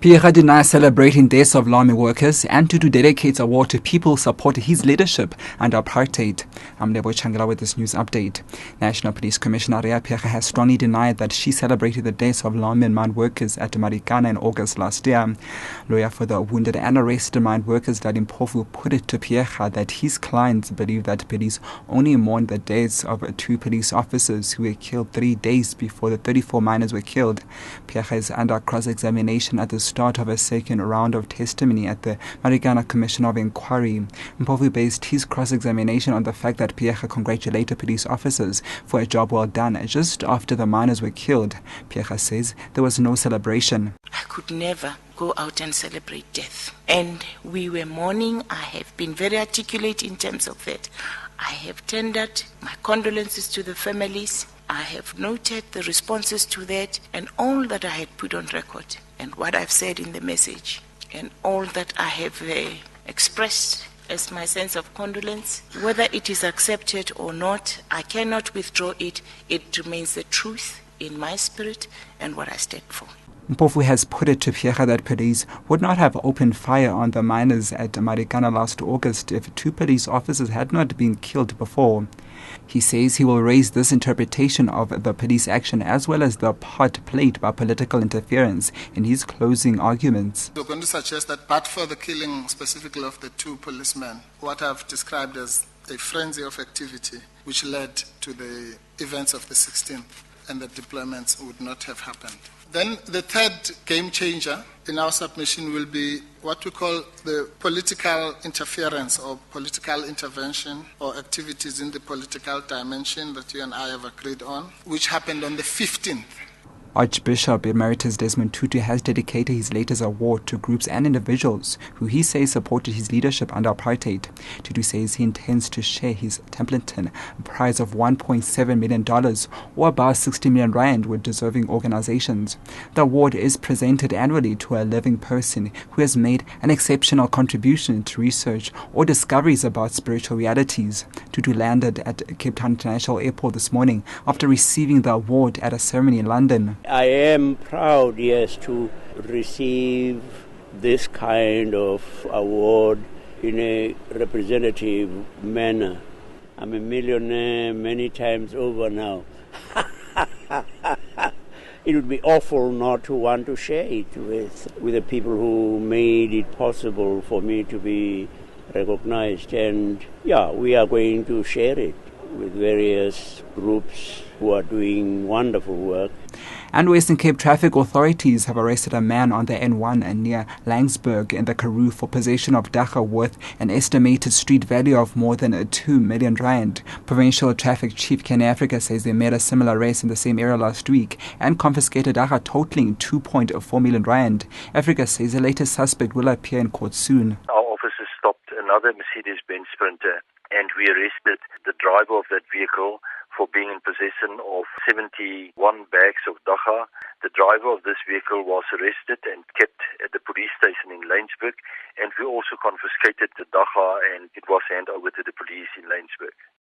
Pierre denies celebrating deaths of army workers and Tutu dedicates a award to people who support his leadership under apartheid. I'm Lebo Changela with this news update. National Police Commissioner Pierre has strongly denied that she celebrated the deaths of lawmen mine workers at Marikana in August last year. Lawyer for the wounded and arrested mine workers Dadin Mpofu put it to Pierre that his clients believe that police only mourned the deaths of 2 police officers who were killed 3 days before the 34 miners were killed. Pierre is under cross-examination at the start of a second round of testimony at the Marikana Commission of Inquiry. Mpofu based his cross-examination on the fact that Pierre congratulated police officers for a job well done just after the miners were killed. Pierre says there was no celebration. I could never go out and celebrate death. And we were mourning. I have been very articulate in terms of that. I have tendered my condolences to the families. I have noted the responses to that and all that I had put on record and what I've said in the message and all that I have expressed as my sense of condolence. Whether it is accepted or not, I cannot withdraw it. It remains the truth in my spirit and what I stand for. Mpofu has put it to Pierre that police would not have opened fire on the miners at Marikana last August if 2 police officers had not been killed before. He says he will raise this interpretation of the police action as well as the part played by political interference in his closing arguments. We're going to suggest that but for the killing specifically of the 2 policemen, what I've described as a frenzy of activity which led to the events of the 16th and the deployments would not have happened. Then the third game changer in our submission will be what we call the political interference or political intervention or activities in the political dimension that you and I have agreed on, which happened on the 15th. Archbishop Emeritus Desmond Tutu has dedicated his latest award to groups and individuals who he says supported his leadership under apartheid. Tutu says he intends to share his Templeton prize of $1.7 million or about 60 million rand with deserving organizations. The award is presented annually to a living person who has made an exceptional contribution to research or discoveries about spiritual realities. Tutu landed at Cape Town International Airport this morning after receiving the award at a ceremony in London. I am proud, yes, to receive this kind of award in a representative manner. I'm a millionaire many times over now. It would be awful not to want to share it with the people who made it possible for me to be recognized. And yeah, we are going to share it with various groups who are doing wonderful work. And Western Cape traffic authorities have arrested a man on the N1 near Langsburg in the Karoo for possession of dagga worth an estimated street value of more than 2 million rand. Provincial Traffic Chief Ken Africa says they made a similar arrest in the same area last week and confiscated dagga totaling 2.4 million rand. Africa says the latest suspect will appear in court soon. Our officers stopped another Mercedes-Benz Sprinter and we arrested the driver of that vehicle for being in possession of 71 bags of dagga. The driver of this vehicle was arrested and kept at the police station in Laingsburg, and we also confiscated the dagga and it was handed over to the police in Laingsburg.